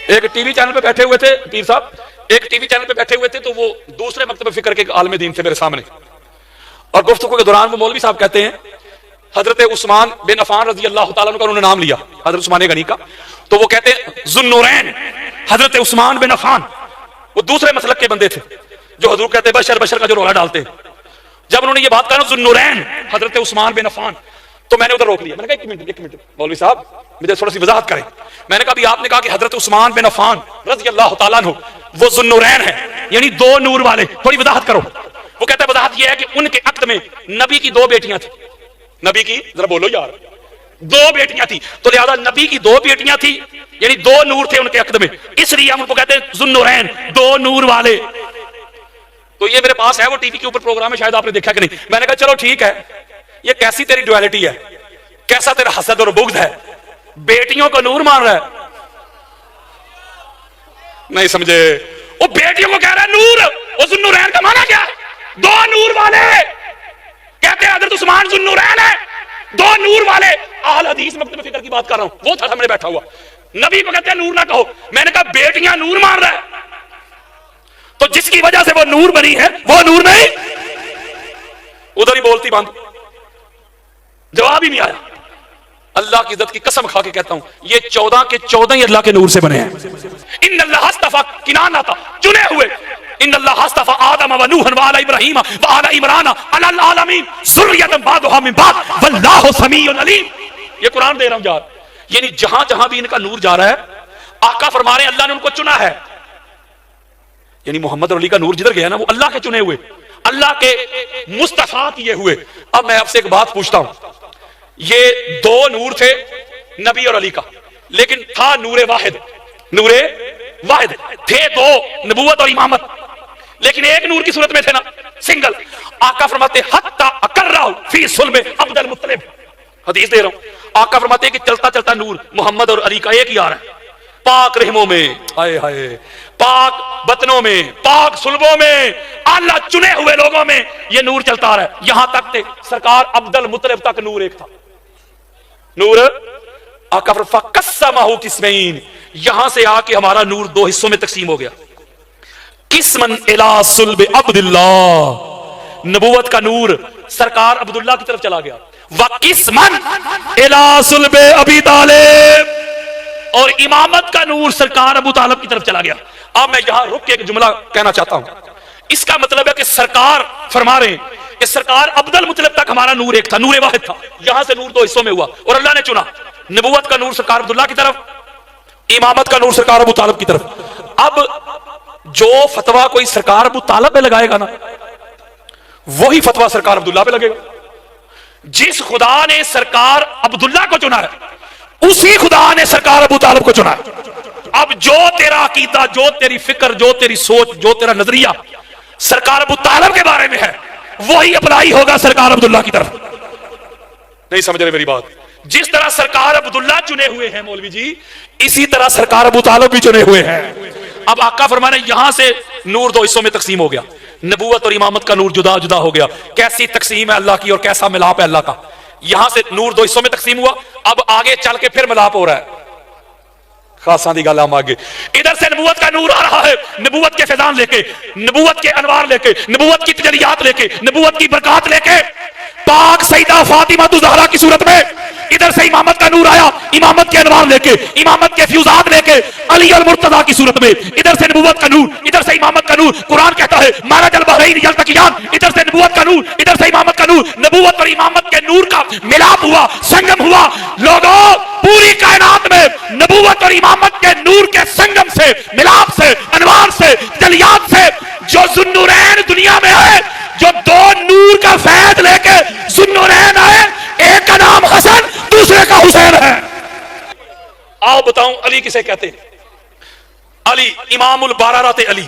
एक TV channel पे बैठे हुए थे पीर साहब, एक टीवी चैनल पे बैठे हुए थे, तो वो दूसरे मकतब फिक्र के आलम दीन थे मेरे सामने, और गुफ्तगू के दौरान वो मौलवी साहब कहते हैं हजरत उस्मान बिन अफान रजी अल्लाह तआला अन्हु का उन्होंने नाम लिया, हजरत उस्मान गनी का, तो वो कहते हैं ज़ुन्नुरैन हजरत उस्मान बिन अफान, वो दूसरे मसलक के बंदे थे जो हजूर कहते हैं बशर बशर का जो रोला डालते हैं। जब उन्होंने ये बात कहा ज़ुन्नुरैन हजरत उस्मान बिन अफान, तो मैंने उधर रोक लिया। मैंने कहा एक मिनट मौलवी साहब मुझे थोड़ी सी वजाहत करें। मैंने कहा अभी आपने कहा कि हजरत उस्मान बिन अफान रज़ी अल्लाह तआला अन्हु वो ज़ुन्नुरैन है, यानी दो नूर वाले, थोड़ी वजाहत करो। वो कहता है वजाहत यह है कि उनके अक्द में नबी की दो बेटियां थी, नबी की जरा बोलो यार, दो बेटियां थी, तो लिहाजा नबी की दो बेटियां थी, यानी दो नूर थे उनके अक्द में, इसलिए हम उनको कहते हैं ज़ुन्नुरैन, दो नूर वाले। तो ये मेरे पास है, वो टीवी के ऊपर प्रोग्राम है, शायद आपने देखा कि नहीं। मैंने कहा चलो ठीक है, ये कैसी तेरी ड्युअलिटी है, कैसा तेरा हसद और बुग़्ज़ है, बेटियों को नूर मान रहा है, नहीं समझे। वो बेटियों को कह रहा है नूर, वो ज़ुन्नुरैन का माना क्या? दो नूर वाले, कहते हैं हज़रत उस्मान ज़ुन्नुरैन है, दो नूर वाले। अहल हदीस मकतब फिक्र की बात कर रहा हूं, वो था सामने बैठा हुआ, नबी को कहते हैं नूर ना कहो। मैंने कहा बेटियां नूर मान रहा है, तो जिसकी वजह से वो नूर बनी है वो नूर नहीं, उधर ही बोलती बंद, जवाब ही नहीं आया। अल्लाह की इज्जत की कसम खा के कहता हूं, ये 14 के 14 ही अल्लाह के नूर से बने हैं। इन्नल्लाह अस्तफा किनाना था, चुने हुए, इन्नल्लाह अस्तफा आदम व नूहन व आला इब्राहीम व आला इमरान अलल आलमीन ज़ुर्रियतन बादुहा मिन बाद वल्लाहु समीउन अलीम। ये कुरान दे रहा हूं यार, यानी जहां जहां भी इनका नूर जा रहा है, आका फरमा रहे हैं अल्लाह ने उनको चुना है, यानी मोहम्मद और अली का नूर जिधर गया ना वो अल्लाह के चुने हुए, अल्लाह के मुस्तफा किए हुए। अब मैं आपसे एक बात पूछता हूं, ये दो नूर थे नबी और अली का, लेकिन था नूरे वाहिद, नूरे वाहिद थे दो, नबूवत और इमामत, लेकिन एक नूर की सूरत में थे ना, सिंगल। आका फरमाते हत्ता अकर्रा फी सुल्ब अब्दुल मुत्तलिब, हदीस दे रहा हूं, आका फरमाते कि चलता चलता नूर मोहम्मद और अली का एक ही आ रहा है, पाक रहमों में, हाय हाय, पाक बतनों में, पाक सुल्बों में, अल्लाह चुने हुए लोगों में ये नूर चलता आ रहा है। यहां तक थे सरकार अब्दुल मुत्तलिब तक नूर एक था, नूर आका फकस्समहु किस्मैन, यहां से आके हमारा नूर दो हिस्सों में तकसीम हो गया। किस्मन इला सुल्ब अब्दुल्लाह, नबूवत का नूर सरकार अब्दुल्लाह की तरफ चला गया, व किस्मन इला सुल्ब अबी तालिब, और इमामत का नूर सरकार अबू तालिब की तरफ चला गया। अब मैं यहां रुक के एक जुमला कहना चाहता हूं, इसका मतलब है कि सरकार फरमा रहे हैं कि सरकार अब्दुल मुत्तलिब तक हमारा नूर एक था, नूर वाहिद था, यहां से नूर दो हिस्सों में हुआ और अल्लाह ने चुना, नबूवत का नूर सरकार अब्दुल्लाह की तरफ, इमामत का नूर सरकार अबू तालिब की तरफ। अब जो फतवा कोई सरकार अबू तालिब पे लगाएगा ना, वही फतवा सरकार अब्दुल्लाह पे लगेगा। जिस खुदा ने सरकार अब्दुल्लाह को चुना है, उसी खुदा ने सरकार अबू तालिब को चुना है। अब जो तेरा अकीदा, जो तेरी फिक्र, जो तेरी सोच, जो तेरा नजरिया सरकार अबू तालिब के बारे में है, वही अप्लाई होगा सरकार अब्दुल्लाह की तरफ। नहीं समझ रहे मेरी बात? जिस तरह सरकार अब्दुल्लाह चुने हुए हैं मौलवी जी, इसी तरह सरकार अबू तालिब भी चुने हुए हैं। अब आका फरमाने यहां से नूर दो हिस्सों में तकसीम हो गया, नबूवत और इमामत का नूर जुदा जुदा हो गया। कैसी तकसीम है अल्लाह की और कैसा मिलाप है अल्लाह का। यहां से नूर दो हिस्सों में तकसीम हुआ, अब आगे चल के फिर मिलाप हो रहा है। खासा दी गल हम आगे, इधर से नबूवत का नूर आ रहा है, नबूवत के फैजान लेके, नबूवत के अनवार लेके, नबूवत की तजलियात लेके, नबूवत की बरकत लेके, पाक सईदा फातिमा ज़हरा की सूरत में। इधर से इमामत का नूर आया, इमामत के अनवार लेके, इमामत के फ्यूजात लेके, अली और मुर्तजा की सूरत में। इधर से नबूवत का नूर, इधर से इमामत का नूर। कुरान कहता है मरजल बहरैन यल्तक़ियान, इधर से नबूवत का नूर, इधर से इमामत का नूर। नबूवत और इमामत के नूर का मिलाप हुआ, संगम हुआ। लोगों, पूरी कायनात में नबूवत और इमामत के नूर के संगम से, मिलाप से, अनवार से, तजलियात से जो ज़ुन्नुरैन दुनिया में है, जो दो नूर का फैज़ लेके ज़ुन्नुरैन आए, एक का नाम हसन, दूसरे का हुसैन है। आओ बताऊं अली किसे कहते हैं? अली इमामुल बारारात अली,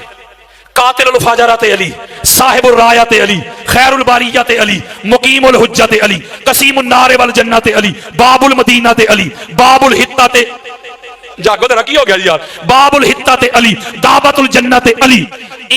कातिलुल फाजरात अली, साहिबुर रायात अली, खैरुल बारियात अली, मुकीमुल हुज्जत अली, कसीमुन नार वल जन्नत अली, बाबुल मदीनात अली, बाबुल हित्तात जागो तेरा की हो गया यार। बाबुल हित्ता ते अली, दावतुल जन्नत अली,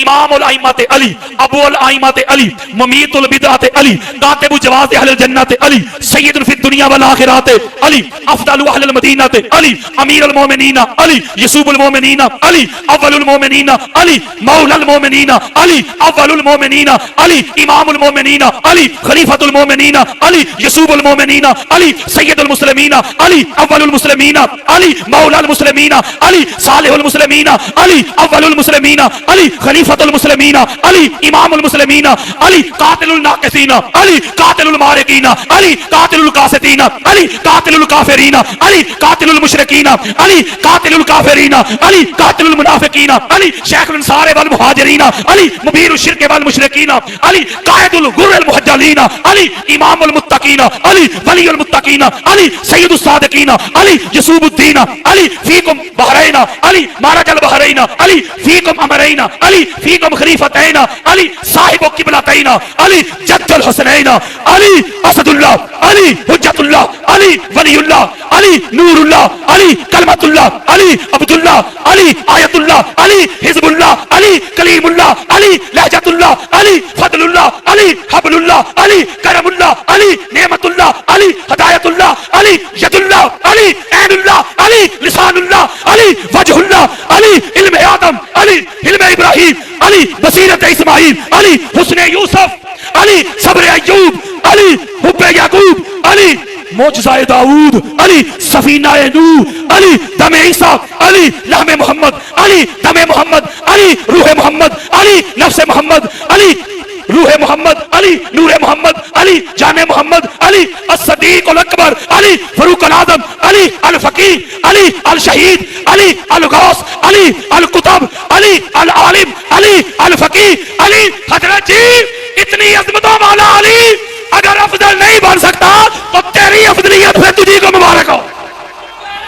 इमामुल आइम्मत अली, अबुल आइम्मत अली, मुमीतुल बिदअत अली, कातिबु जवाज़ अहलिल जन्नत अली, सय्यदुल फिद दुनिया वल आखिरत अली, अफदलु अहलिल मदीनत अली, अमीरुल मोमिनीन अली, यसूबुल मोमिनीन अली, अव्वलुल मोमिनीन अली, मौलाल मोमिनीन अली, अव्वलुल मोमिनीन अली, इमामुल मोमिनीन अली, खलीफतुल मोमिनीन अली, यसूबुल मोमिनीन अली, सय्यदुल मुस्लिमीन अली, अव्वलुल मुस्लिमीन अली, मौलाल मुस्लिमीन अली, सालिहुल मुस्लिमीन अली, अव्वलुल मुस्लिमीन अली, खलीफतुल मुस्लिमीन अली, इमामुल मुस्लिमीन अली, कातिलुल नाकिसीन अली, कातिलुल मारिकीन अली, कातिलुल कासितीन अली, कातिलुल काफिरीन अली, कातिलुल मुशरिकीन अली, कातिलुल काफिरीन अली, कातिलुल मुनाफिकीन अली, शेखुल अंसार वल मुहाजिरीन अली, मुबीरुश शिर्क वल मुशरिकीन अली, कायदुल गुर्रल मुहज्जलीन अली, इमामुल मुत्तकीन अली, वलीउल मुत्तकीन अली, सय्यिदुस सादिकीन अली, यसूबुद्दीन अली, फीकुम बहरैन अली, मारजल बहरैन अली, फीकुम अमरैन अली, फीकुम खलीफतैन अली, साहिबु किबलतैन अली, जद्दुल हुसनैन अली, असदुल्लाह अली, हुज्जतुल्लाह अली, वलीउल्लाह अली, नूरुल्लाह अली, कलमतुल्लाह अली, अब्दुल्लाह अली, आयतुल्लाह अली, हिजबुल्लाह अली, कलीमुल्लाह अली, लहजतुल्लाह अली, फदलुल्लाह अली, हबलुल्लाह अली, करमुल्लाह अली, नेमतुल्लाह अली, हदायतुल्लाह अली, यदुल्लाह अली, ऐनुल्लाह अली, लिसानुल्लाह अली, वजहुल्लाह अली, इल्म आदम अली, इल्म इब्राहिम अली, बसीरत इस्माइल अली, हुस्न यूसुफ अली, सब्र अय्यूब अली, हुब्बे याकूब अली, मोजज़ाए दाऊद अली, सफीनाए नूह अली, दमे ईसा अली, लहमे मोहम्मद अली, दमे मोहम्मद अली, रूहे मोहम्मद अली, नफ्से मोहम्मद अली, रूहे मोहम्मद अली, नूरे मोहम्मद अली, जाने मोहम्मद अली, अस्सदीक अल अकबर अली, फरूक अल आजम अली, अल फकीह अली, अल शहीद अली, अल गौस अली, अल कुतुब अली, अल आलिम अली, अल फकीह अली। हजरत जी इतनी अजमतों वाला अली अगर अफजल नहीं बन सकता तो तेरी अफजलियत फिर तुझी को मुबारक